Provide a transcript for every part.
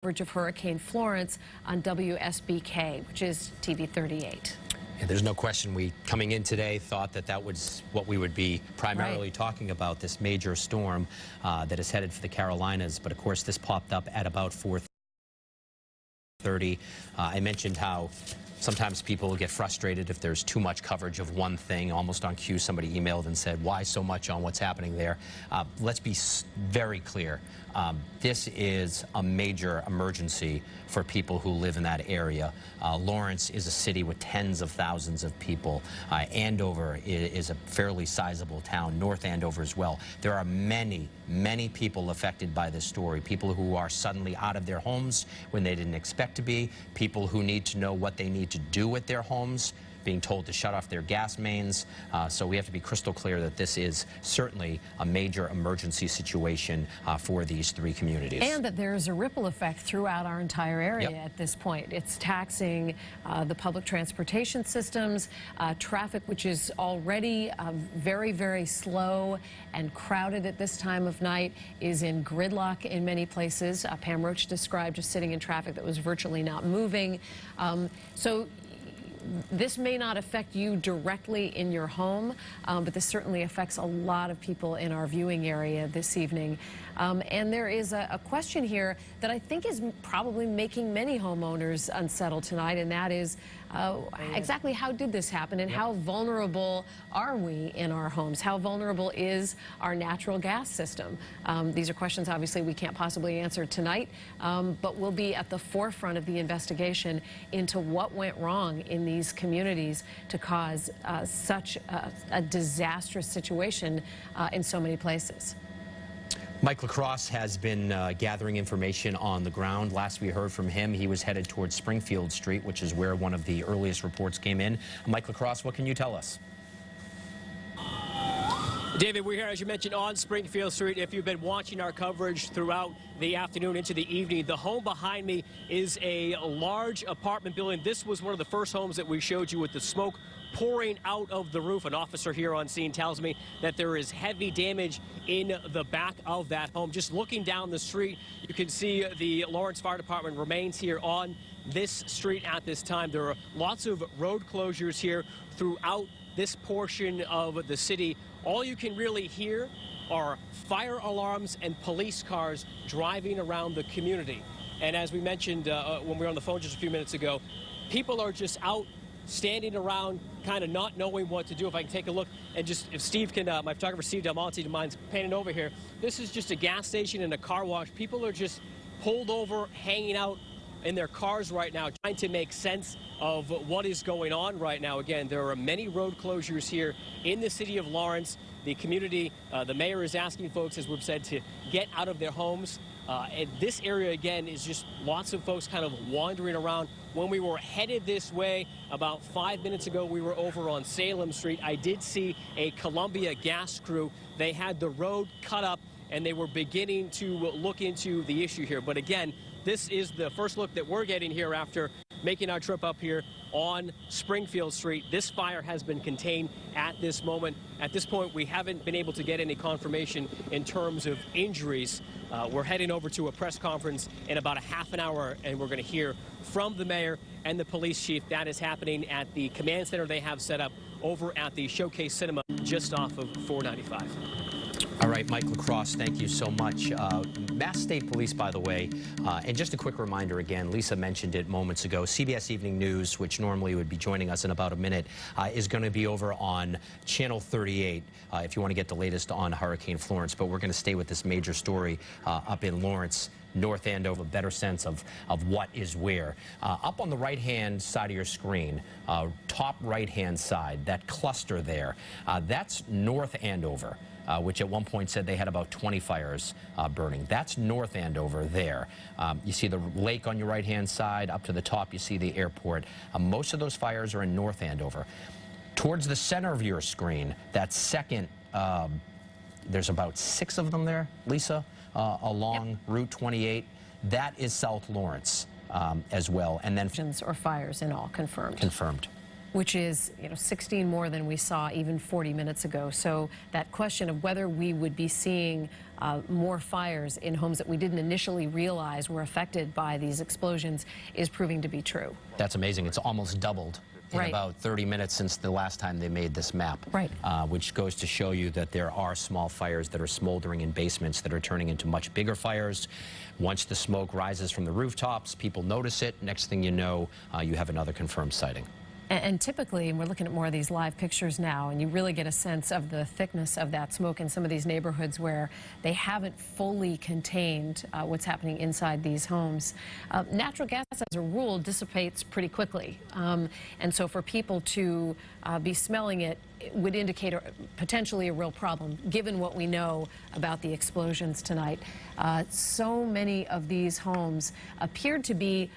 Coverage of Hurricane Florence on WSBK, which is TV 38. Yeah, there's no question we, coming in today, thought that that was what we would be primarily talking about, this major storm that is headed for the Carolinas. But of course, this popped up at about 4:30. I mentioned how sometimes people get frustrated if there's too much coverage of one thing. Almost on cue, somebody emailed and said, why so much on what's happening there? Let's be very clear. This is a major emergency for people who live in that area. Lawrence is a city with tens of thousands of people. Andover is a fairly sizable town, North Andover as well. There are many, many people affected by this story, people who are suddenly out of their homes when they didn't expect to be, people who need to know what they need to do with their homes, being told to shut off their gas mains. So we have to be crystal clear that this is certainly a major emergency situation for these three communities. And that there is a ripple effect throughout our entire area at this point. It's taxing the public transportation systems, traffic which is already very, very slow and crowded at this time of night is in gridlock in many places. Pam Roach described just sitting in traffic that was virtually not moving. So this may not affect you directly in your home, but this certainly affects a lot of people in our viewing area this evening. And there is a question here that I think is probably making many homeowners unsettled tonight, and that is exactly how did this happen, and how vulnerable are we in our homes? How vulnerable is our natural gas system? These are questions obviously we can't possibly answer tonight, but we'll be at the forefront of the investigation into what went wrong in these communities to cause such a disastrous situation in so many places. Mike LaCrosse has been gathering information on the ground. Last we heard from him, he was headed towards Springfield Street, which is where one of the earliest reports came in. Mike LaCrosse, what can you tell us? David, we're here, as you mentioned, on Springfield Street. If you've been watching our coverage throughout the afternoon into the evening, the home behind me is a large apartment building. This was one of the first homes that we showed you with the smoke pouring out of the roof. An officer here on scene tells me that there is heavy damage in the back of that home. Just looking down the street, you can see the Lawrence Fire Department remains here on this street at this time. There are lots of road closures here throughout this portion of the city. All you can really hear are fire alarms and police cars driving around the community. And as we mentioned when we were on the phone just a few minutes ago, people are just out standing around, kind of not knowing what to do. If I can take a look, and just if Steve can, my photographer Steve Del Monte, mind panning over here. This is just a gas station and a car wash. People are just pulled over, hanging out in their cars right now, trying to make sense of what is going on right now. Again, there are many road closures here in the city of Lawrence. The community, the mayor is asking folks, as we've said, to get out of their homes. And this area, again, is just lots of folks kind of wandering around. When we were headed this way about 5 minutes ago, we were over on Salem Street. I did see a Columbia gas crew. They had the road cut up, and they were beginning to look into the issue here. But again, this is the first look that we're getting here after making our trip up here on Springfield Street. This fire has been contained at this moment. At this point, we haven't been able to get any confirmation in terms of injuries. We're heading over to a press conference in about a half an hour, and we're going to hear from the mayor and the police chief. That is happening at the command center they have set up over at the Showcase Cinema just off of 495. All right, Mike LaCrosse, thank you so much. Mass State Police, by the way, and just a quick reminder again, Lisa mentioned it moments ago, CBS Evening News, which normally would be joining us in about a minute, is going to be over on Channel 38 if you want to get the latest on Hurricane Florence. But we're going to stay with this major story up in Lawrence, North Andover, a better sense of what is where. Up on the right-hand side of your screen, top right-hand side, that cluster there, that's North Andover. Which at one point said they had about 20 fires burning. That's North Andover there. You see the lake on your right-hand side. Up to the top, you see the airport. Most of those fires are in North Andover. Towards the center of your screen, that second, there's about 6 of them there, Lisa, along Route 28. That is South Lawrence as well. And then or fires in all confirmed. Confirmed. which is 16 more than we saw even 40 minutes ago. So that question of whether we would be seeing more fires in homes that we didn't initially realize were affected by these explosions is proving to be true. That's amazing. It's almost doubled in about 30 minutes since the last time they made this map, which goes to show you that there are small fires that are smoldering in basements that are turning into much bigger fires. Once the smoke rises from the rooftops, people notice it. Next thing you know, you have another confirmed sighting. And typically, and we're looking at more of these live pictures now, and you really get a sense of the thickness of that smoke in some of these neighborhoods where they haven't fully contained what's happening inside these homes. Natural gas, as a rule, dissipates pretty quickly. And so for people to be smelling it, would indicate potentially a real problem, given what we know about the explosions tonight. So many of these homes appeared to be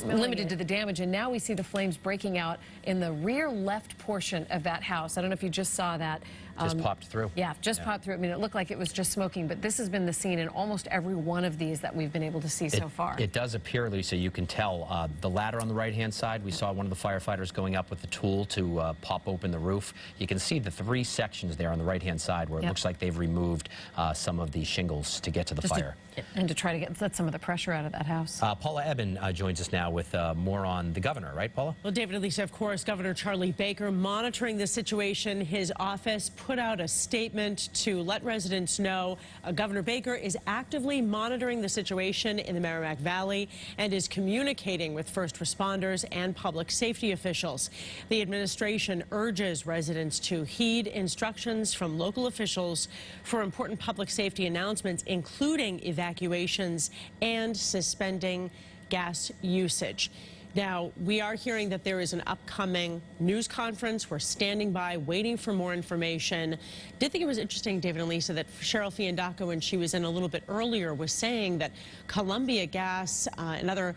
limited to the damage, and now we see the flames breaking out in the rear left portion of that house. I don't know if you just saw that. Just popped through. Yeah, just popped through. I mean, it looked like it was just smoking, but this has been the scene in almost every one of these that we've been able to see so far. It does appear, Lisa, you can tell. The ladder on the right-hand side, we saw one of the firefighters going up with the tool to pop open the roof. You can see the 3 sections there on the right-hand side where it looks like they've removed some of the shingles to get to the fire. And to try to let some of the pressure out of that house. Paula Eben joins us now with more on the governor, right, Paula? Well, David and Lisa, of course, Governor Charlie Baker monitoring the situation. His office put out a statement to let residents know Governor Baker is actively monitoring the situation in the Merrimack Valley and is communicating with first responders and public safety officials. The administration urges residents to heed instructions from local officials for important public safety announcements, including evacuations and suspending gas usage. Now, we are hearing that there is an upcoming news conference. We're standing by, waiting for more information. Did think it was interesting, David and Lisa, that Cheryl Fiandaco, when she was in a little bit earlier, was saying that Columbia Gas and other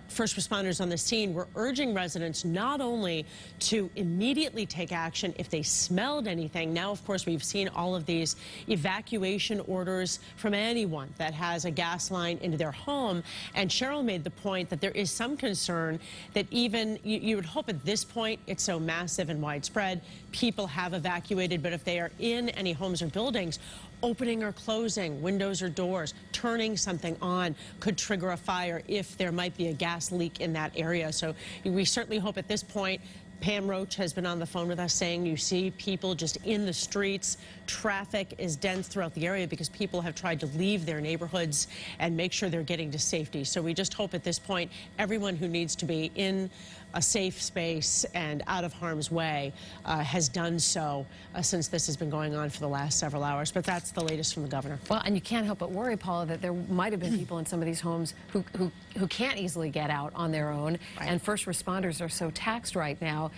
first responders on the scene were urging residents not only to immediately take action if they smelled anything. Now, of course, we've seen all of these evacuation orders from anyone that has a gas line into their home. And Cheryl made the point that there is some concern that even you would hope at this point it's so massive and widespread, people have evacuated, but if they are in any homes or buildings, opening or closing windows or doors, turning something on could trigger a fire if there might be a gas leak in that area. So we certainly hope at this point. Pam Roach has been on the phone with us saying you see people just in the streets. Traffic is dense throughout the area because people have tried to leave their neighborhoods and make sure they're getting to safety. So we just hope at this point everyone who needs to be in a safe space and out of harm's way has done so since this has been going on for the last several hours. But that's the latest from the governor. Well, and you can't help but worry, Paula, that there might have been people in some of these homes who can't easily get out on their own. And first responders are so taxed right now.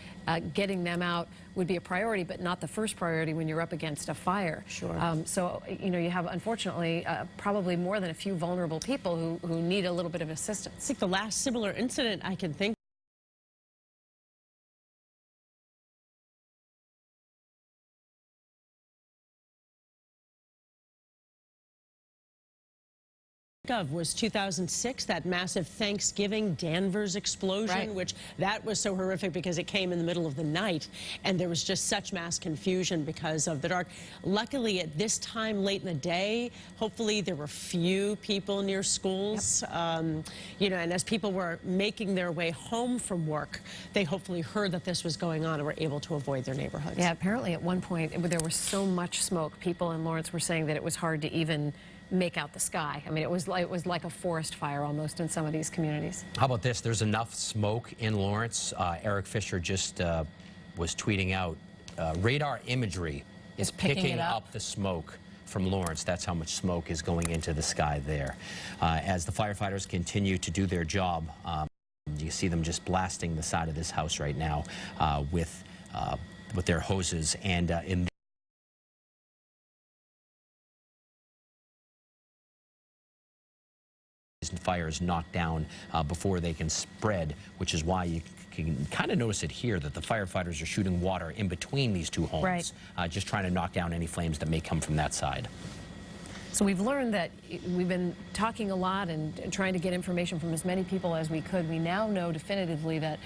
Getting them out would be a priority, but not the first priority when you're up against a fire. Sure. So, you have, unfortunately, probably more than a few vulnerable people who need a little bit of assistance. I think the last similar incident I can think of was 2006, that massive Thanksgiving Danvers explosion, which that was so horrific because it came in the middle of the night and there was just such mass confusion because of the dark. Luckily, at this time late in the day, hopefully there were few people near schools, and as people were making their way home from work, they hopefully heard that this was going on and were able to avoid their neighborhoods. Yeah, apparently at one point there was so much smoke. People in Lawrence were saying that it was hard to even make out the sky. I mean, it was like a forest fire almost in some of these communities. How about this? There's enough smoke in Lawrence. Eric Fisher just was tweeting out, radar imagery is picking up the smoke from Lawrence. That's how much smoke is going into the sky there. As the firefighters continue to do their job, you see them just blasting the side of this house right now with their hoses. And in fires knocked down before they can spread, which is why you can kind of notice it here that the firefighters are shooting water in between these two homes, just trying to knock down any flames that may come from that side. So we've learned that we've been talking a lot and trying to get information from as many people as we could. We now know definitively that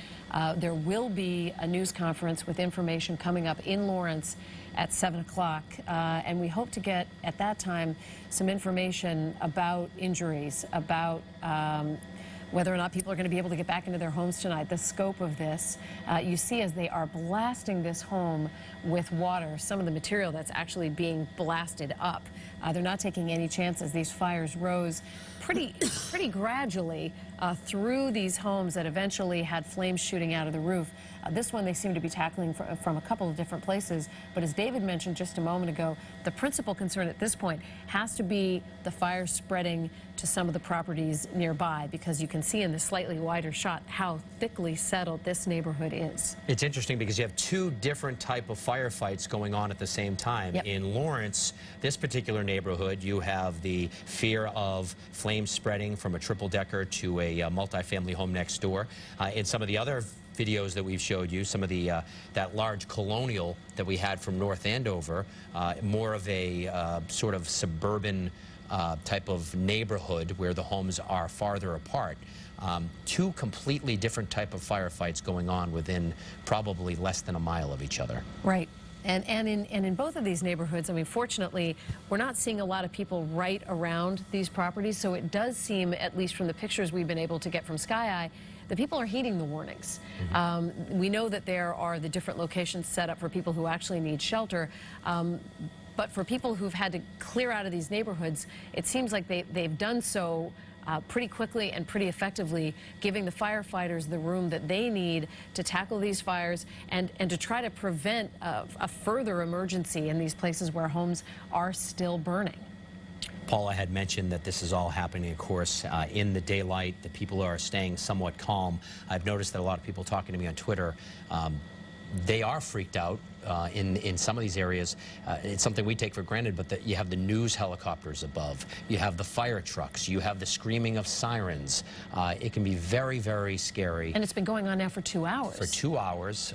there will be a news conference with information coming up in Lawrence at 7 o'clock. And we hope to get, at that time, some information about injuries, about whether or not people are going to be able to get back into their homes tonight, the scope of this. You see as they are blasting this home with water, some of the material that's actually being blasted up. They're not taking any chances. These fires rose pretty gradually through these homes that eventually had flames shooting out of the roof. This one they seem to be tackling from a couple of different places. But as David mentioned just a moment ago, the principal concern at this point has to be the fire spreading to some of the properties nearby, because you can see in the slightly wider shot how thickly settled this neighborhood is. It's interesting because you have two different type of firefights going on at the same time. Yep. In Lawrence, this particular neighborhood, you have the fear of flames spreading from a triple-decker to a multifamily home next door. In some of the other videos that we've showed you, some of the that large colonial that we had from North Andover, more of a sort of suburban type of neighborhood where the homes are farther apart. Two completely different type of firefights going on within probably less than a mile of each other. Right. And in both of these neighborhoods, I mean, fortunately, we're not seeing a lot of people right around these properties, so it does seem, at least from the pictures we've been able to get from Sky Eye, the people are heeding the warnings. We know that there are the different locations set up for people who actually need shelter. But for people who've had to clear out of these neighborhoods, it seems like they've done so pretty quickly and pretty effectively, giving the firefighters the room that they need to tackle these fires and to try to prevent a further emergency in these places where homes are still burning. Paula had mentioned that this is all happening, of course, in the daylight. The people are staying somewhat calm. I've noticed that a lot of people talking to me on Twitter, they are freaked out in some of these areas. It's something we take for granted, but you have the news helicopters above. You have the fire trucks. You have the screaming of sirens. It can be very, very scary. And it's been going on now for 2 hours. For 2 hours.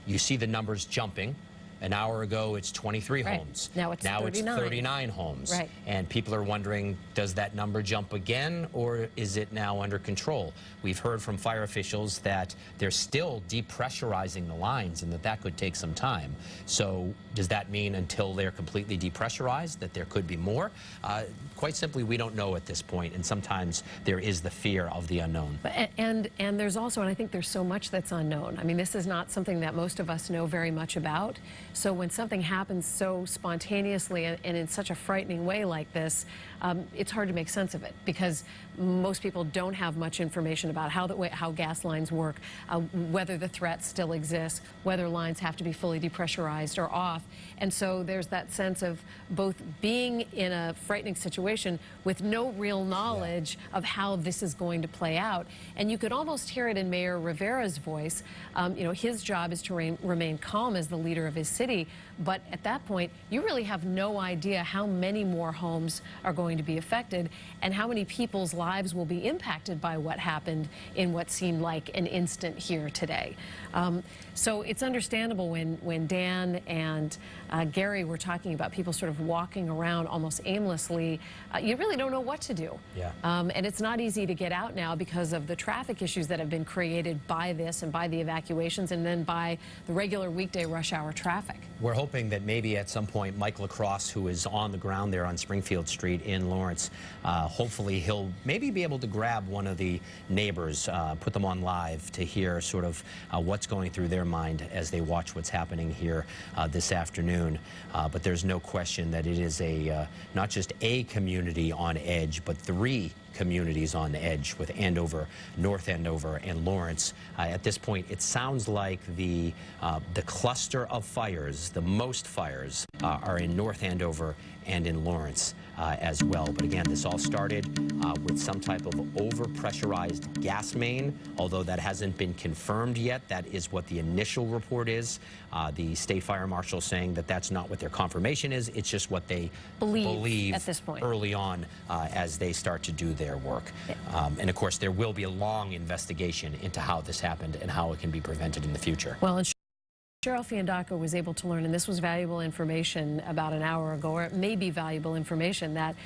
You see the numbers jumping. An hour ago, it's 23 right. homes. Now it's 39 homes. Right. And people are wondering, does that number jump again, or is it now under control? We've heard from fire officials that they're still depressurizing the lines and that could take some time. So does that mean until they're completely depressurized that there could be more? Quite simply, we don't know at this point, and sometimes there is the fear of the unknown. And there's also, and I think there's so much that's unknown. I mean, this is not something that most of us know very much about. So when something happens so spontaneously and in such a frightening way like this, it's hard to make sense of it, because most people don't have much information about how gas lines work, whether the threat still exists, whether lines have to be fully depressurized or off. And so there's that sense of both being in a frightening situation with no real knowledge of how this is going to play out. And you could almost hear it in Mayor Rivera's voice. You know, his job is to remain calm as the leader of his city. But at that point, you really have no idea how many more homes are going to be affected and how many people's lives will be impacted by what happened in what seemed like an instant here today. So it's understandable when Dan and Gary were talking about people sort of walking around almost aimlessly. You really don't know what to do. Yeah. And it's not easy to get out now because of the traffic issues that have been created by this and by the evacuations and then by the regular weekday rush hour traffic. We're hoping that maybe at some point Mike LaCrosse, who is on the ground there on Springfield Street in Lawrence, hopefully he'll maybe be able to grab one of the neighbors, put them on live to hear sort of what's going through their mind as they watch what's happening here this afternoon. But there's no question that it is not just a community on edge, but 3 communities on edge with Andover, North Andover, and Lawrence. At this point, it sounds like the cluster of fires, the most fires, are in North Andover and in Lawrence as well. But again, this all started with some type of overpressurized gas main, although that hasn't been confirmed yet. That is what the initial report is. The state fire marshal saying that that's not what their confirmation is. It's just what they believe at this point early on as they start to do their work. And of course, there will be a long investigation into how this happened and how it can be prevented in the future. Well, Cheryl Fiandaco was able to learn, and this was valuable information about an hour ago, or it may be valuable information, that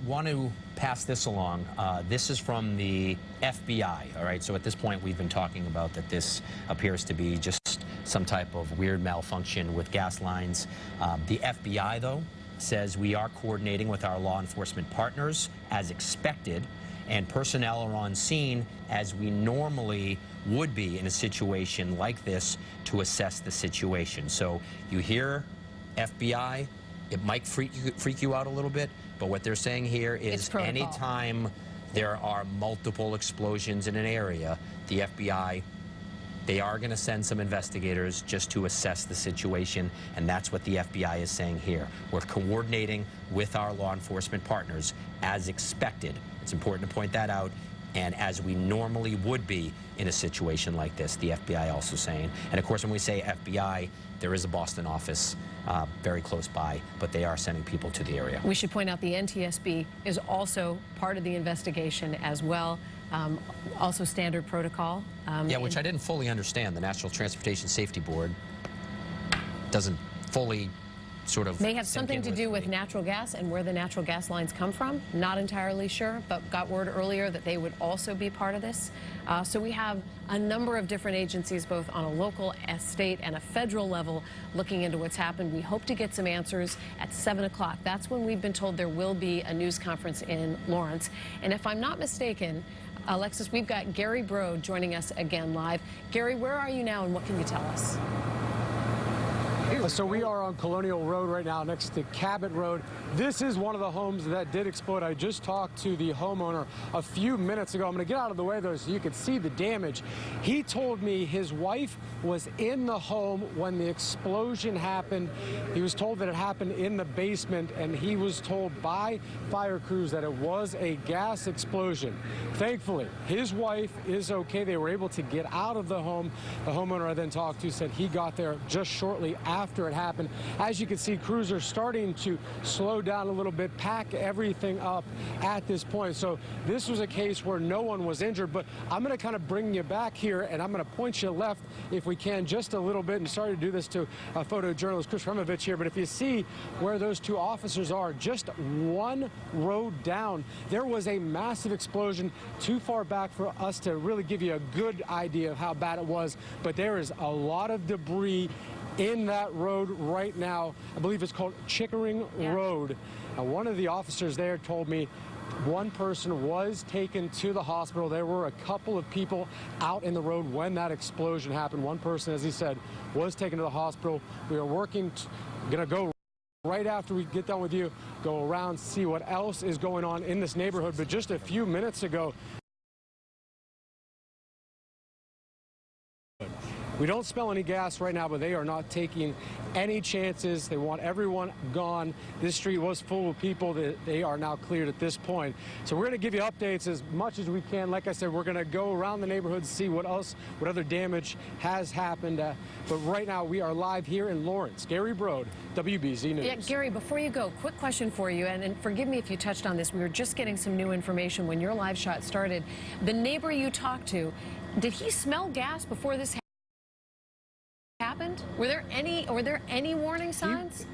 want to pass this along. This is from the FBI, all right? So at this point, we've been talking about that this appears to be just some type of weird malfunction with gas lines. The FBI, though, says we are coordinating with our law enforcement partners as expected, and personnel are on scene as we normally would be in a situation like this to assess the situation. So you hear FBI, it might freak you out a little bit, but what they're saying here is anytime there are multiple explosions in an area, the FBI, they are going to send some investigators just to assess the situation, and that's what the FBI is saying here. We're coordinating with our law enforcement partners as expected. It's important to point that out, and as we normally would be in a situation like this, the FBI also saying. And of course, when we say FBI, there is a Boston office very close by, but they are sending people to the area. We should point out the NTSB is also part of the investigation as well. Also standard protocol. Yeah, which I didn't fully understand. The National Transportation Safety Board doesn't fully sort of... May have something to do with natural gas and where the natural gas lines come from. Not entirely sure, but got word earlier that they would also be part of this. So we have a number of different agencies, both on a local, a state, and a federal level, looking into what's happened. We hope to get some answers at 7 o'clock. That's when we've been told there will be a news conference in Lawrence. And if I'm not mistaken, Alexis, we've got Gary Brode joining us again live. Gary, where are you now and what can you tell us? So we are on Colonial Road right now next to Cabot Road. This is one of the homes that did explode. I just talked to the homeowner a few minutes ago. I'm going to get out of the way, though, so you can see the damage. He told me his wife was in the home when the explosion happened. He was told that it happened in the basement, and he was told by fire crews that it was a gas explosion. Thankfully, his wife is okay. They were able to get out of the home. The homeowner I then talked to said he got there just shortly after it happened. As you can see, crews are starting to slow down a little bit, pack everything up at this point. So this was a case where no one was injured, but I'm going to kind of bring you back here, and I'm going to point you left, if we can, just a little bit, and sorry to do this to photojournalist Chris Removich here, but if you see where those two officers are, just one road down, there was a massive explosion too far back for us to really give you a good idea of how bad it was, but there is a lot of debris in that road right now. I believe it's called Chickering Road. One of the officers there told me one person was taken to the hospital. There were a couple of people out in the road when that explosion happened. One person, as he said, was taken to the hospital. We are working, going to go right after we get done with you, go around, see what else is going on in this neighborhood. But just a few minutes ago, we don't smell any gas right now, but they are not taking any chances. They want everyone gone. This street was full of people. They are now cleared at this point. So we're going to give you updates as much as we can. Like I said, we're going to go around the neighborhood to see what other damage has happened. But right now, we are live here in Lawrence. Gary Brode, WBZ News. Yeah, Gary, before you go, quick question for you, and forgive me if you touched on this. We were just getting some new information when your live shot started. The neighbor you talked to, did he smell gas before this happened? Were there any warning signs?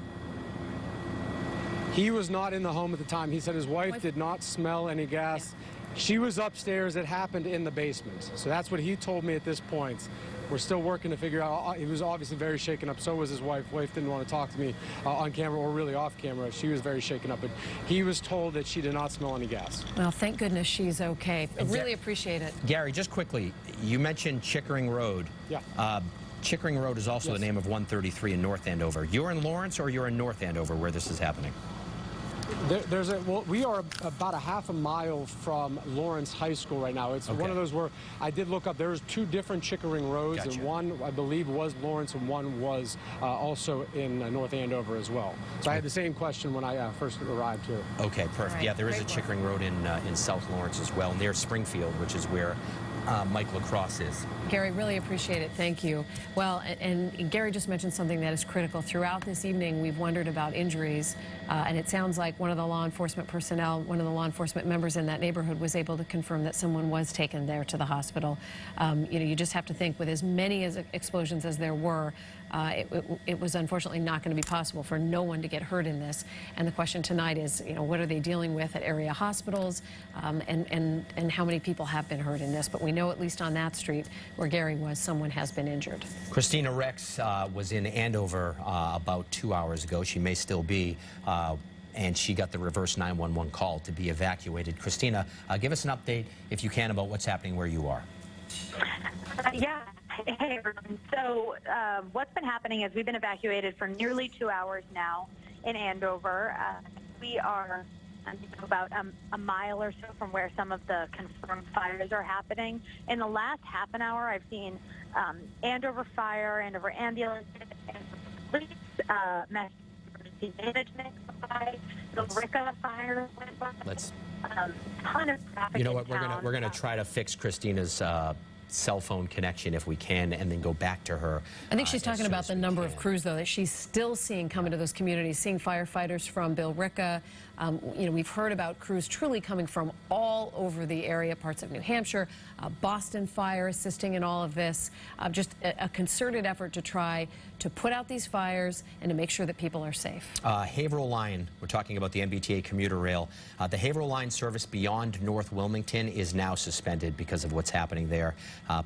He was not in the home at the time. He said his wife did not smell any gas. Yeah. She was upstairs. It happened in the basement. So that's what he told me at this point. We're still working to figure out. He was obviously very shaken up. So was his wife. Wife didn't want to talk to me on camera or really off camera. She was very shaken up. But he was told that she did not smell any gas. Well, thank goodness she's okay. I really appreciate it. Gary, just quickly, you mentioned Chickering Road. Yeah. Chickering Road is also the name of 133 in North Andover. You're in Lawrence or you're in North Andover where this is happening? We are about a half a mile from Lawrence High School right now. It's one of those where I did look up. There's two different Chickering roads, and one, I believe, was Lawrence, and one was also in North Andover as well. So I had the same question when I first arrived here. Okay, perfect. Right. Yeah, there is a Chickering Road in South Lawrence as well, near Springfield, which is where Mike LaCrosse is. Gary, really appreciate it. Thank you. Well, and Gary just mentioned something that is critical. Throughout this evening, we've wondered about injuries, and it sounds like one of the law enforcement personnel, one of the law enforcement members in that neighborhood was able to confirm that someone was taken there to the hospital. You just have to think, with as many explosions as there were, it was unfortunately not going to be possible for no one to get hurt in this. And the question tonight is, what are they dealing with at area hospitals, and how many people have been hurt in this? But we know, at least on that street where Gary was, someone has been injured. Christina Rex was in Andover about 2 hours ago. She may still be. And she got the reverse 911 call to be evacuated. Christina, give us an update, if you can, about what's happening where you are. Yeah. Hey, everyone. So what's been happening is we've been evacuated for nearly 2 hours now in Andover. We are about a mile or so from where some of the confirmed fires are happening. In the last half an hour, I've seen Andover Fire, Andover Ambulance, and police, emergency management come by, the Ricca Fire went by. Ton of traffic. You know what? We're gonna try to fix Christina's cell phone connection if we can, and then go back to her. I think she's talking about the number of crews, though, that she's still seeing come into those communities, seeing firefighters from Bill Ricca. We've heard about crews truly coming from all over the area, parts of New Hampshire, Boston Fire assisting in all of this. Just a concerted effort to try to put out these fires and to make sure that people are safe. Haverhill Line, we're talking about the MBTA commuter rail. The Haverhill Line service beyond North Wilmington is now suspended because of what's happening there.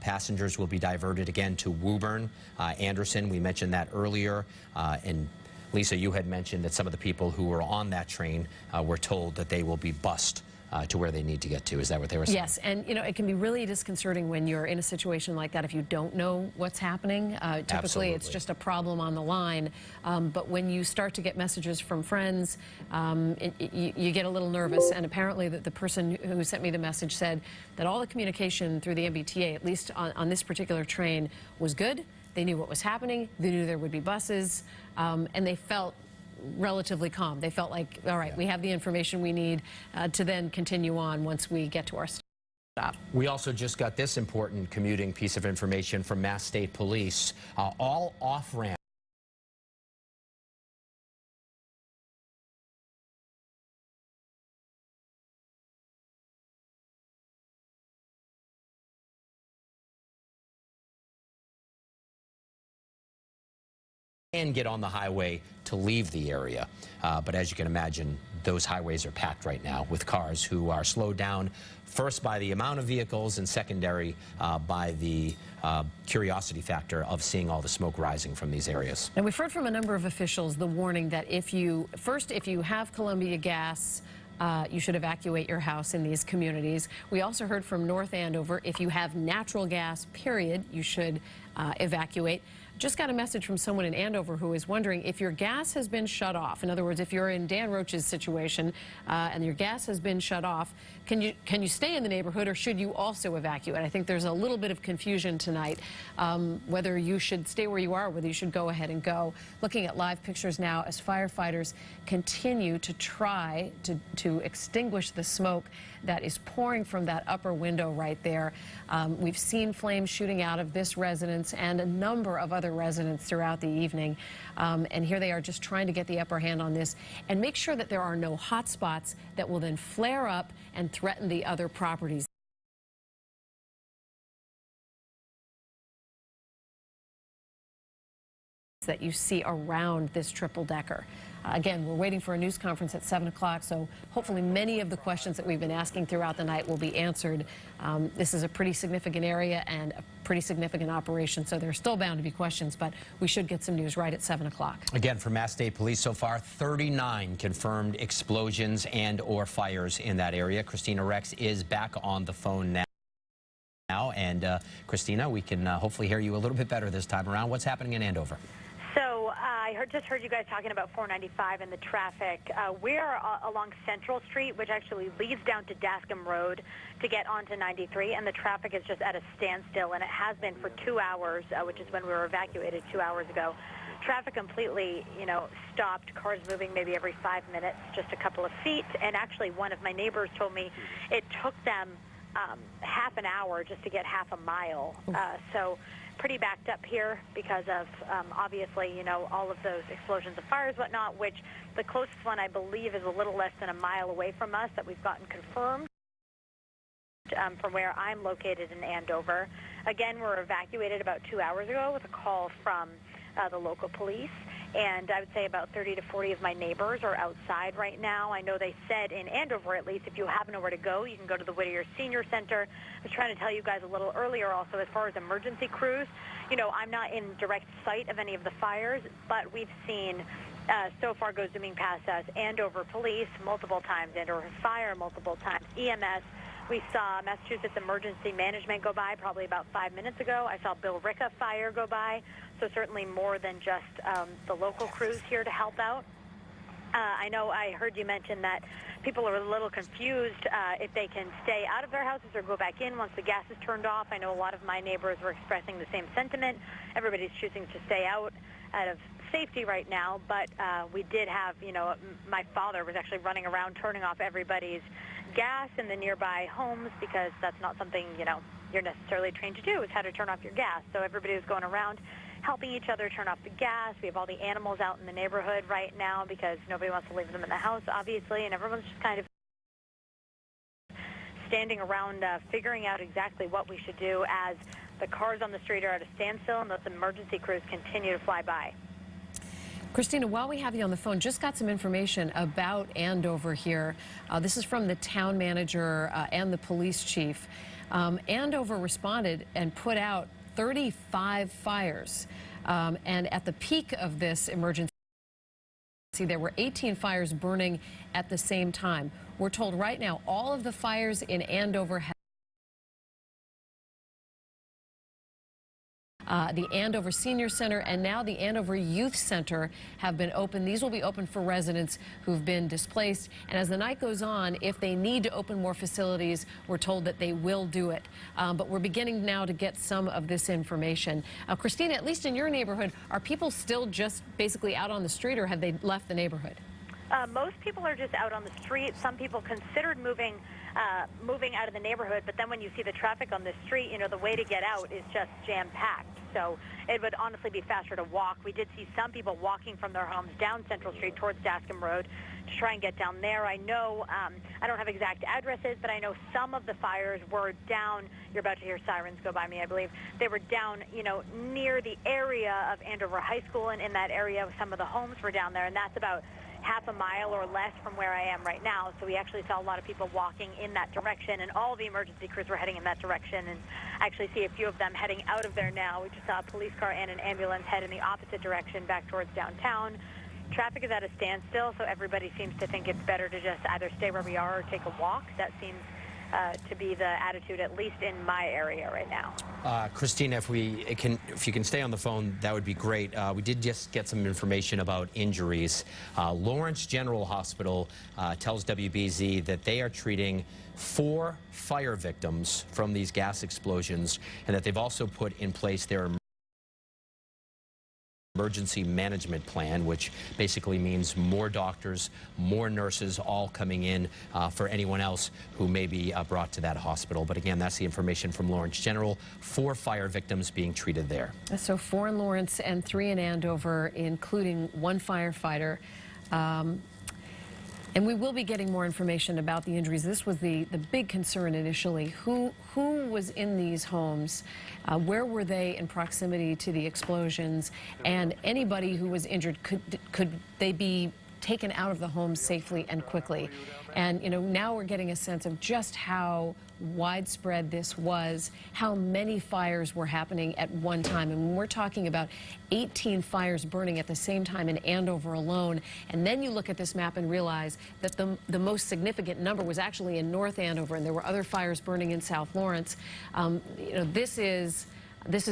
Passengers will be diverted again to Woburn, Anderson. We mentioned that earlier. And Lisa, you had mentioned that some of the people who were on that train were told that they will be bused to where they need to get to. Is that what they were saying? Yes, and it can be really disconcerting when you're in a situation like that if you don't know what's happening. Typically, Absolutely. It's just a problem on the line. But when you start to get messages from friends, you get a little nervous. And apparently, the person who sent me the message said that all the communication through the MBTA, at least on this particular train, was good. They knew what was happening. They knew there would be buses, and they felt relatively calm. They felt like, all right, we have the information we need to then continue on once we get to our stop. We also just got this important commuting piece of information from Mass State Police. All off-ramps and get on the highway to leave the area. But as you can imagine, those highways are packed right now with cars who are slowed down, first by the amount of vehicles and secondary by the curiosity factor of seeing all the smoke rising from these areas. And we've heard from a number of officials the warning that if you have Columbia Gas, you should evacuate your house in these communities. We also heard from North Andover, if you have natural gas, period, you should evacuate. Just got a message from someone in Andover who is wondering if your gas has been shut off. In other words, if you're in Dan Roach's situation and your gas has been shut off, can you stay in the neighborhood, or should you also evacuate? I think there's a little bit of confusion tonight whether you should stay where you are or whether you should go ahead and go. Looking at live pictures now as firefighters continue to try to extinguish the smoke that is pouring from that upper window right there. We've seen flames shooting out of this residence and a number of other residents throughout the evening. And here they are just trying to get the upper hand on this and make sure that there are no hot spots that will then flare up and threaten the other properties that you see around this triple-decker. Again, we're waiting for a news conference at 7 o'clock, so hopefully many of the questions that we've been asking throughout the night will be answered. This is a pretty significant area and a pretty significant operation, so there's still bound to be questions, but we should get some news right at 7 o'clock. Again, from Mass State Police, so far 39 confirmed explosions and or fires in that area. Christina Rex is back on the phone now. And Christina, we can hopefully hear you a little bit better this time around. What's happening in Andover? So I just heard you guys talking about 495 and the traffic. We are along Central Street, which actually leads down to Dascom Road to get onto 93, and the traffic is just at a standstill, and it has been for 2 hours, which is when we were evacuated 2 hours ago. Traffic completely, stopped, cars moving maybe every 5 minutes, just a couple of feet, and actually one of my neighbors told me it took them half an hour just to get half a mile. So pretty backed up here because of, obviously, you know, all of those explosions of fires, whatnot, which the closest one, I believe, is a little less than a mile away from us that we've gotten confirmed from where I'm located in Andover. Again, we were evacuated about 2 hours ago with a call from the local police. And I would say about 30 to 40 of my neighbors are outside right now. I know they said in Andover, at least, if you have nowhere to go, you can go to the Whittier Senior Center. I was trying to tell you guys a little earlier also, as far as emergency crews, you know, I'm not in direct sight of any of the fires, but we've seen so far go zooming past us, Andover Police multiple times, Andover Fire multiple times, EMS. We saw Massachusetts Emergency Management go by probably about 5 minutes ago. I saw Bill Ricca Fire go by, so certainly more than just the local crews here to help out. I know I heard you mention that people are a little confused if they can stay out of their houses or go back in once the gas is turned off. I know a lot of my neighbors were expressing the same sentiment. Everybody's choosing to stay out of safety right now, but we did have, you know, my father was actually running around turning off everybody's gas in the nearby homes because that's not something, you know, you're necessarily trained to do, is how to turn off your gas. So everybody was going around helping each other turn off the gas. We have all the animals out in the neighborhood right now because nobody wants to leave them in the house, obviously, and everyone's just kind of standing around figuring out exactly what we should do as the cars on the street are at a standstill and those emergency crews continue to fly by. Christina, while we have you on the phone, just got some information about Andover here. This is from the town manager and the police chief. Andover responded and put out 35 fires. And at the peak of this emergency, there were 18 fires burning at the same time. We're told right now all of the fires in Andover have the Andover Senior Center and now the Andover Youth Center have been open. These will be open for residents who've been displaced. And as the night goes on, if they need to open more facilities, we're told that they will do it. But we're beginning now to get some of this information. Christina, at least in your neighborhood, are people still just basically out on the street, or have they left the neighborhood? Most people are just out on the street. Some people considered moving out of the neighborhood, but then when you see the traffic on the street, you know, the way to get out is just jam-packed. So it would honestly be faster to walk. We did see some people walking from their homes down Central Street towards Dascom Road to try and get down there. I know, I don't have exact addresses, but I know some of the fires were down. You're about to hear sirens go by me, I believe. They were down, you know, near the area of Andover High School, and in that area, some of the homes were down there, and that's about half a mile or less from where I am right now. So we actually saw a lot of people walking in that direction, and all the emergency crews were heading in that direction. And I actually see a few of them heading out of there now. We just saw a police car and an ambulance head in the opposite direction back towards downtown. Traffic is at a standstill, so everybody seems to think it's better to just either stay where we are or take a walk. That seems to be the attitude, at least in my area right now. Christina, if you can stay on the phone, that would be great. We did just get some information about injuries. Lawrence General Hospital tells WBZ that they are treating 4 fire victims from these gas explosions, and that they've also put in place their emergency management plan, which basically means more doctors, more nurses, all coming in for anyone else who may be brought to that hospital. But again, that's the information from Lawrence General. 4 fire victims being treated there. So 4 in Lawrence and 3 in Andover, including 1 firefighter. And we will be getting more information about the injuries. This was the big concern initially. Who was in these homes? Where were they in proximity to the explosions? And anybody who was injured, could they be taken out of the homes safely and quickly? And, you know, now we're getting a sense of just how widespread this was, how many fires were happening at one time. And when we're talking about 18 fires burning at the same time in Andover alone, and then you look at this map and realize that the most significant number was actually in North Andover, and there were other fires burning in South Lawrence. You know, this is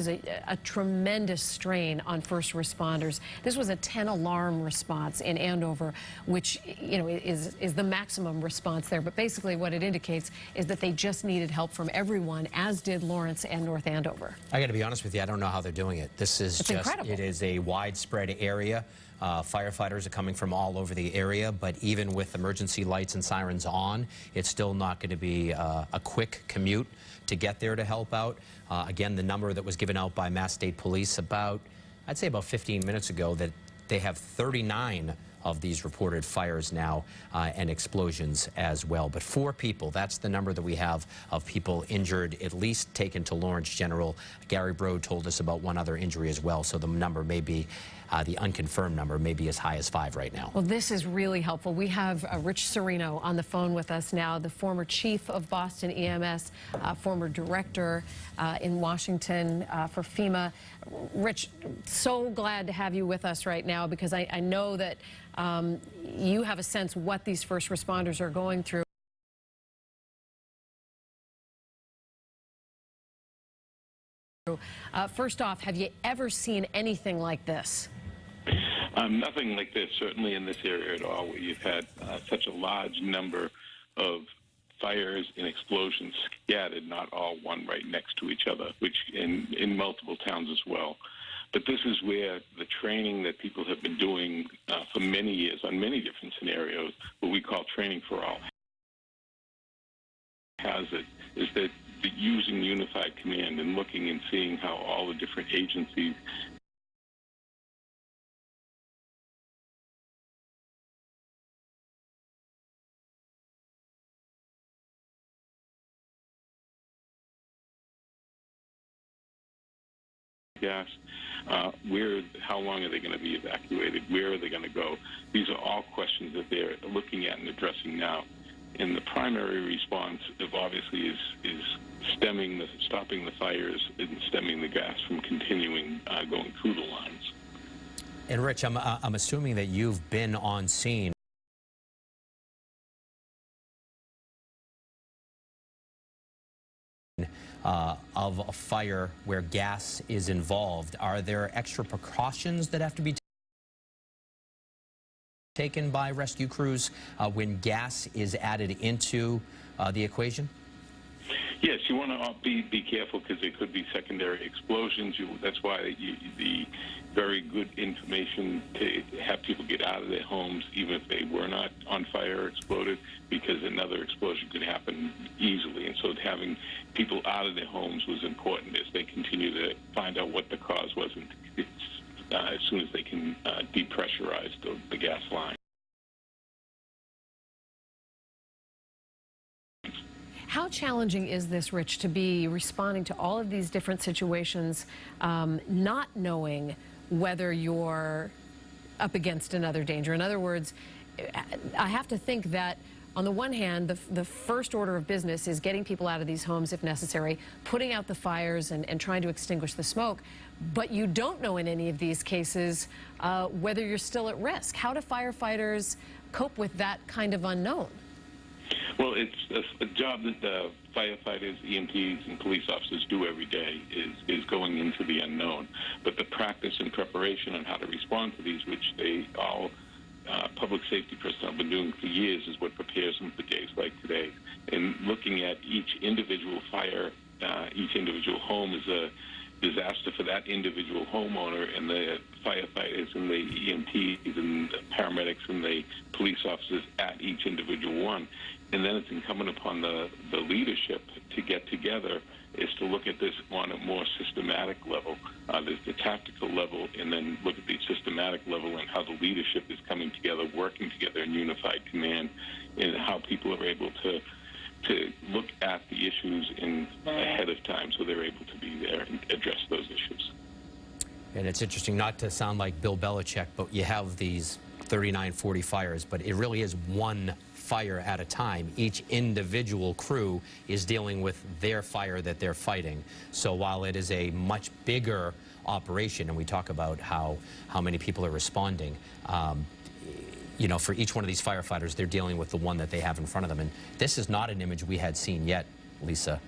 a tremendous strain on first responders. This was a 10-alarm response in Andover, which, you know, is the maximum response there. But basically what it indicates is that they just needed help from everyone, as did Lawrence and North Andover. I got to be honest with you, I don't know how they're doing it. This is incredible. It is a widespread area Firefighters are coming from all over the area, but even with emergency lights and sirens on, it's still not going to be a quick commute to get there to help out. Again, the number that was given out by Mass State Police about, I'd say about 15 minutes ago, that they have 39 of these reported fires now and explosions as well. But 4 people, that's the number that we have of people injured, at least taken to Lawrence General. Gary Brode told us about one other injury as well, so the number may be, the unconfirmed number may be as high as 5 right now. Well, this is really helpful. We have Rich Serino on the phone with us now, the former chief of Boston EMS, former director in Washington for FEMA. Rich, so glad to have you with us right now, because I know that you have a sense what these first responders are going through. First off, have you ever seen anything like this? Nothing like this, certainly in this area at all, where you've had such a large number of fires and explosions scattered, not all one right next to each other, which in multiple towns as well. But this is where the training that people have been doing for many years on many different scenarios, what we call training for all hazard, is that using unified command and looking and seeing how all the different agencies gas, how long are they going to be evacuated? Where are they going to go? These are all questions that they're looking at and addressing now. And the primary response, obviously, is stopping the fires and stemming the gas from continuing going through the lines. And Rich, I'm assuming that you've been on scene of a fire where gas is involved. Are there extra precautions that have to be taken by rescue crews when gas is added into the equation? Yes, you want to be careful, because there could be secondary explosions. That's why the very good information to have people get out of their homes, even if they were not on fire or exploded, because another explosion could happen easily. And so having people out of their homes was important as they continue to find out what the cause was, and as soon as they can depressurize the gas line. How challenging is this, Rich, to be responding to all of these different situations, not knowing whether you're up against another danger? In other words, I have to think that on the one hand, the first order of business is getting people out of these homes if necessary, putting out the fires and trying to extinguish the smoke. But you don't know in any of these cases whether you're still at risk. How do firefighters cope with that kind of unknown? Well, it's a job that the firefighters, EMTs, and police officers do every day, is going into the unknown. But the practice and preparation on how to respond to these, which they all public safety personnel have been doing for years, is what prepares them for days like today. And looking at each individual fire, each individual home is a disaster for that individual homeowner, and the firefighters and the EMTs and the paramedics and the police officers at each individual one. And then it's incumbent upon the leadership to get together, is to look at this on a more systematic level. There's the tactical level, and then look at the systematic level and how the leadership is coming together, working together in unified command, and how people are able to look at the issues ahead of time, so they're able to be there and address those issues. And it's interesting, not to sound like Bill Belichick, but you have these 39, 40 fires, but it really is one fire at a time. Each individual crew is dealing with their fire that they're fighting. So while it is a much bigger operation, and we talk about how many people are responding, you know, for each one of these firefighters, they're dealing with the one that they have in front of them. And this is not an image we had seen yet, Lisa.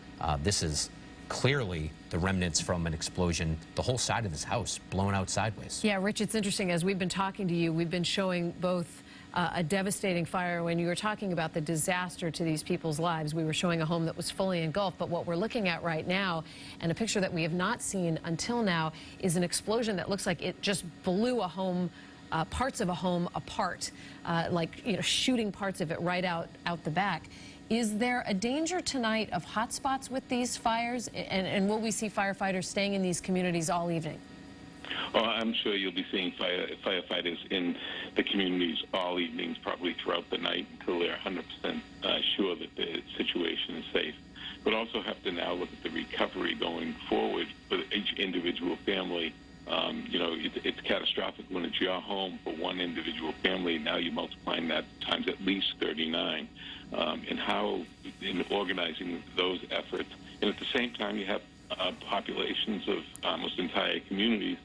This is clearly the remnants from an explosion, the whole side of this house blown out sideways. Yeah, Rich, it's interesting. As we've been talking to you, we've been showing both a devastating fire. When you were talking about the disaster to these people's lives, we were showing a home that was fully engulfed. But what we're looking at right now, and a picture that we have not seen until now, is an explosion that looks like it just blew a home parts of a home apart, like shooting parts of it right out the back. Is there a danger tonight of hotspots with these fires, and will we see firefighters staying in these communities all evening? Oh, I'm sure you'll be seeing firefighters in the communities all evenings, probably throughout the night, until they're 100% sure that the situation is safe. But also have to now look at the recovery going forward for each individual family. It's catastrophic when it's your home for one individual family. Now you're multiplying that times at least 39. And how, in organizing those efforts, and at the same time you have populations of almost entire communities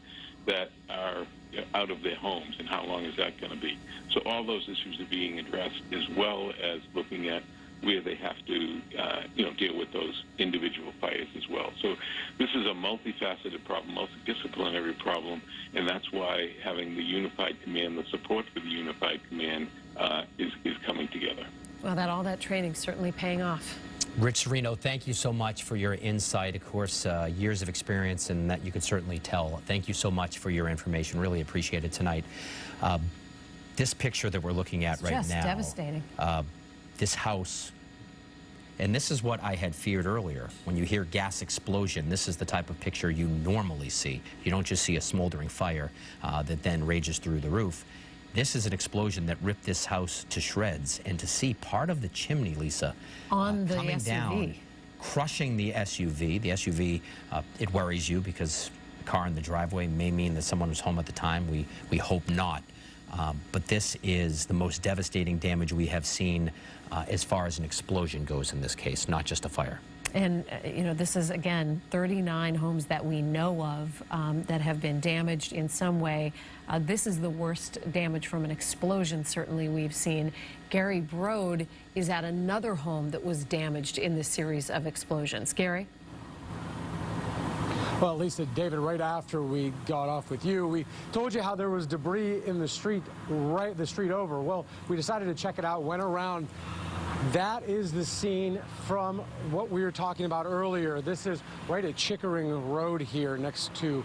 that are out of their homes, and how long is that going to be? So all those issues are being addressed, as well as looking at where they have to, deal with those individual fires as well. So this is a multifaceted problem, multidisciplinary problem, and that's why having the unified command, the support for the unified command, is coming together. Well, all that training certainly paying off. Rich Serino, thank you so much for your insight. Of course, years of experience, and that you could certainly tell. Thank you so much for your information. Really appreciate it tonight. This picture that we're looking at right now. It's just devastating. This house, and this is what I had feared earlier. When you hear gas explosion, this is the type of picture you normally see. You don't just see a smoldering fire that then rages through the roof. This is an explosion that ripped this house to shreds, and to see part of the chimney, Lisa, on the coming SUV down, crushing the SUV. The SUV, it worries you because the car in the driveway may mean that someone was home at the time. We hope not. But this is the most devastating damage we have seen as far as an explosion goes in this case, not just a fire. And, this is, again, 39 homes that we know of that have been damaged in some way. This is the worst damage from an explosion, certainly, we've seen. Gary Brode is at another home that was damaged in this series of explosions. Gary? Well, Lisa, David, right after we got off with you, we told you how there was debris in the street, the street over. Well, we decided to check it out, went around. That is the scene from what we were talking about earlier. This is right at Chickering Road here next to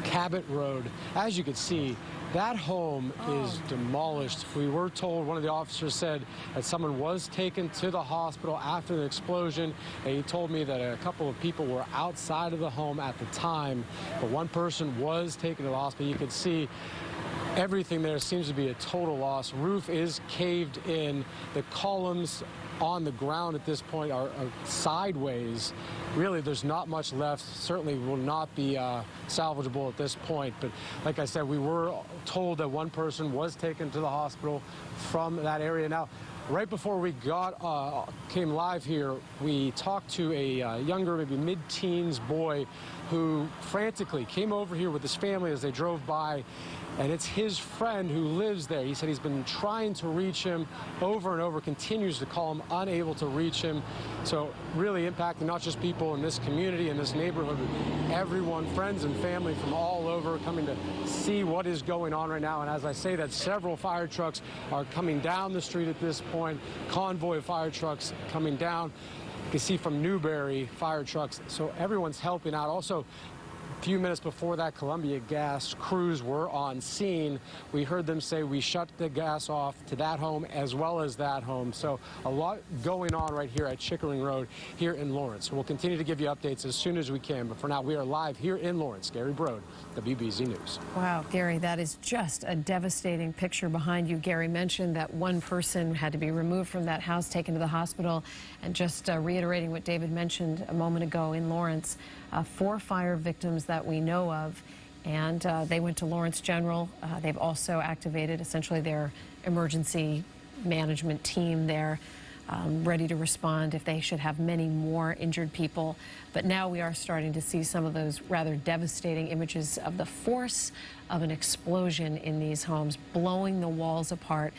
Cabot Road. As you can see, that home is demolished. We were told, one of the officers said that someone was taken to the hospital after the explosion. And he told me that a couple of people were outside of the home at the time, but one person was taken to the hospital. You can see everything there seems to be a total loss. Roof is caved in. The columns on the ground at this point are sideways. Really, there's not much left. Certainly will not be salvageable at this point. But like I said, we were told that one person was taken to the hospital from that area. Now, right before we came live here, we talked to a younger, maybe mid-teens boy who frantically came over here with his family as they drove by. And it's his friend who lives there. He said he's been trying to reach him over and over, continues to call him, unable to reach him. So really impacting not just people in this community, in this neighborhood, but everyone, friends and family from all over coming to see what is going on right now. And as I say that, several fire trucks are coming down the street at this point, convoy of fire trucks coming down. You can see from Newberry, fire trucks. So everyone's helping out. Also, a few minutes before that, Columbia Gas crews were on scene. We heard them say we shut the gas off to that home as well as that home. So a lot going on right here at Chickering Road here in Lawrence. We'll continue to give you updates as soon as we can. But for now, we are live here in Lawrence. Gary Brode, WBZ News. Wow, Gary, that is just a devastating picture behind you. Gary mentioned that one person had to be removed from that house, taken to the hospital. And just reiterating what David mentioned a moment ago in Lawrence, 4 fire victims that we know of, and they went to Lawrence General. They've also activated essentially their emergency management team there, ready to respond if they should have many more injured people. But now we are starting to see some of those rather devastating images of the force of an explosion in these homes, blowing the walls apart,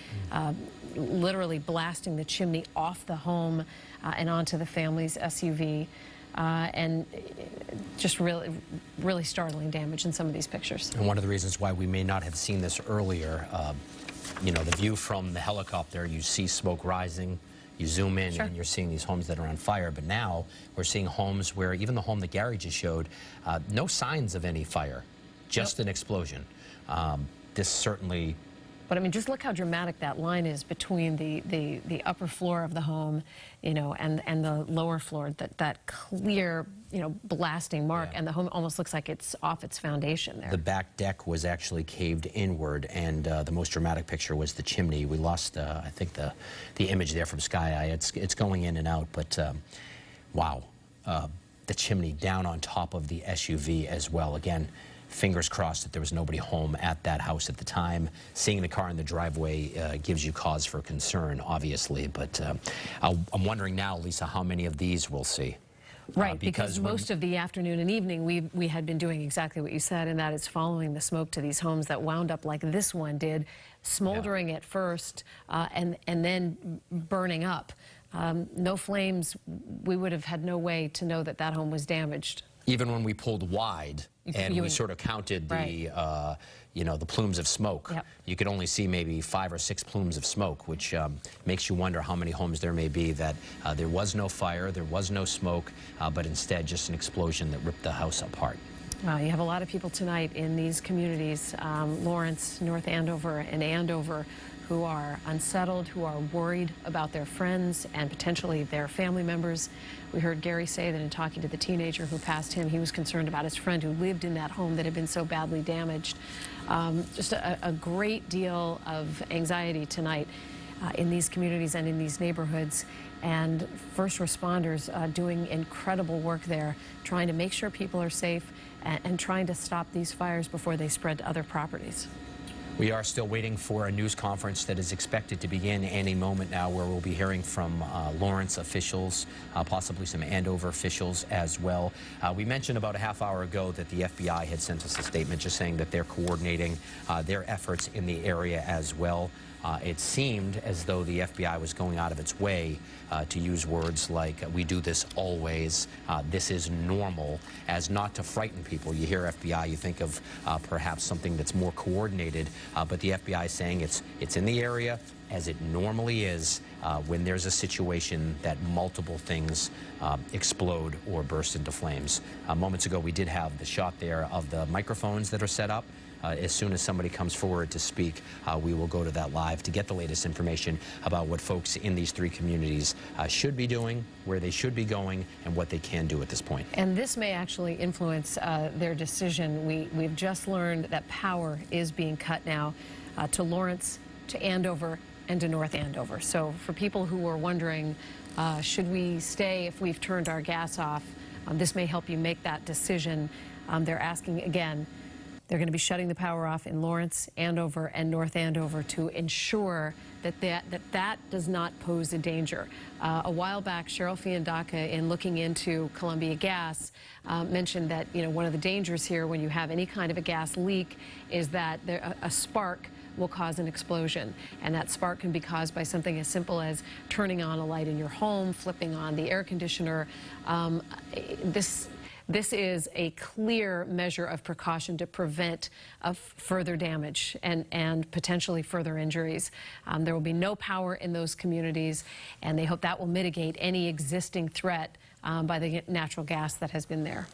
literally blasting the chimney off the home and onto the family's SUV. And just really startling damage in some of these pictures. And one of the reasons why we may not have seen this earlier, the view from the helicopter, you see smoke rising, you zoom in, and you're seeing these homes that are on fire. But now we're seeing homes where, even the home that Gary just showed, no signs of any fire, just an explosion. this certainly... But I mean, just look how dramatic that line is between the upper floor of the home, you know, and the lower floor. That clear, you know, blasting mark, and the home almost looks like it's off its foundation there. The back deck was actually caved inward, and the most dramatic picture was the chimney. We lost, I think, the image there from Sky Eye. It's going in and out, but wow, the chimney down on top of the SUV as well. Again, fingers crossed that there was nobody home at that house at the time. Seeing the car in the driveway gives you cause for concern, obviously. But I'm wondering now, Lisa, how many of these we'll see. Right, because most of the afternoon and evening we had been doing exactly what you said, and that is following the smoke to these homes that wound up like this one did, smoldering at first and then burning up. No flames, we would have had no way to know that that home was damaged. Even when we pulled wide and we sort of counted the, you know, the plumes of smoke, you could only see maybe 5 or 6 plumes of smoke, which makes you wonder how many homes there may be that there was no fire, there was no smoke, but instead just an explosion that ripped the house apart. Well, you have a lot of people tonight in these communities, Lawrence, North Andover, and Andover, who are unsettled, who are worried about their friends and potentially their family members. We heard Gary say that in talking to the teenager who passed him, he was concerned about his friend who lived in that home that had been so badly damaged. Just a great deal of anxiety tonight in these communities and in these neighborhoods. And first responders doing incredible work there, trying to make sure people are safe and trying to stop these fires before they spread to other properties. We are still waiting for a news conference that is expected to begin any moment now, where we'll be hearing from Lawrence officials, possibly some Andover officials as well. We mentioned about a half hour ago that the FBI had sent us a statement just saying that they're coordinating their efforts in the area as well. It seemed as though the FBI was going out of its way to use words like, we do this always, this is normal, as not to frighten people. You hear FBI, you think of perhaps something that's more coordinated, but the FBI is saying it's in the area as it normally is when there's a situation that multiple things explode or burst into flames. Moments ago, we did have the shot there of the microphones that are set up. As soon as somebody comes forward to speak, we will go to that live to get the latest information about what folks in these 3 communities should be doing, where they should be going, and what they can do at this point. And this may actually influence their decision. We've just learned that power is being cut now to Lawrence, to Andover, and to North Andover. So for people who are wondering, should we stay if we've turned our gas off, this may help you make that decision. They're asking again. They're going to be shutting the power off in Lawrence, Andover, and North Andover to ensure that does not pose a danger. A while back, Cheryl Fiandaca, in looking into Columbia Gas, mentioned that, you know, one of the dangers here when you have any kind of a gas leak is that a spark will cause an explosion, and that spark can be caused by something as simple as turning on a light in your home, flipping on the air conditioner. This is a clear measure of precaution to prevent further damage and potentially further injuries. There will be no power in those communities, and they hope that will mitigate any existing threat by the natural gas that has been there.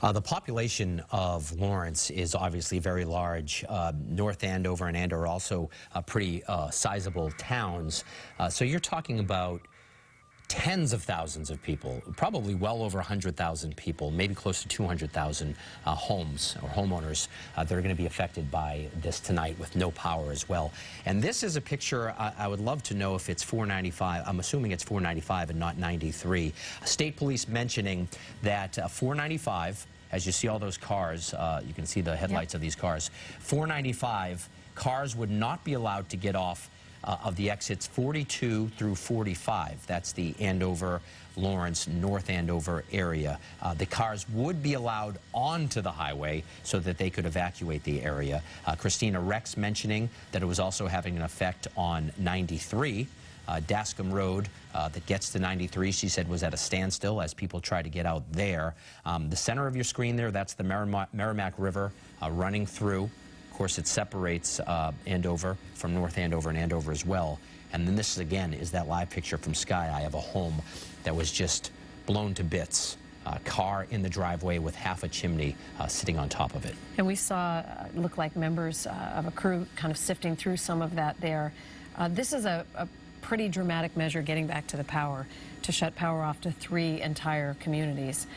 The population of Lawrence is obviously very large. North Andover and Andover are also pretty sizable towns. So you're talking about tens of thousands of people, probably well over 100,000 people, maybe close to 200,000 homes or homeowners that are going to be affected by this tonight with no power as well. And this is a picture, I would love to know if it's 495. I'm assuming it's 495 and not 93. State police mentioning that 495, as you see all those cars, you can see the headlights of these cars, 495 cars would not be allowed to get off of the exits 42 through 45. That's the Andover, Lawrence, North Andover area. The cars would be allowed onto the highway so that they could evacuate the area. Christina Rex mentioning that it was also having an effect on 93. Dascom Road that gets to 93, she said, was at a standstill as people try to get out there. The center of your screen there, that's the Merrimack River running through. Of course, it separates Andover from North Andover and Andover as well. And then this, again, is that live picture from Sky Eye of a home that was just blown to bits car in the driveway with half a chimney sitting on top of it. And we saw look like members of a crew kind of sifting through some of that there. This is a pretty dramatic measure, getting back to the power, to shut power off to 3 entire communities,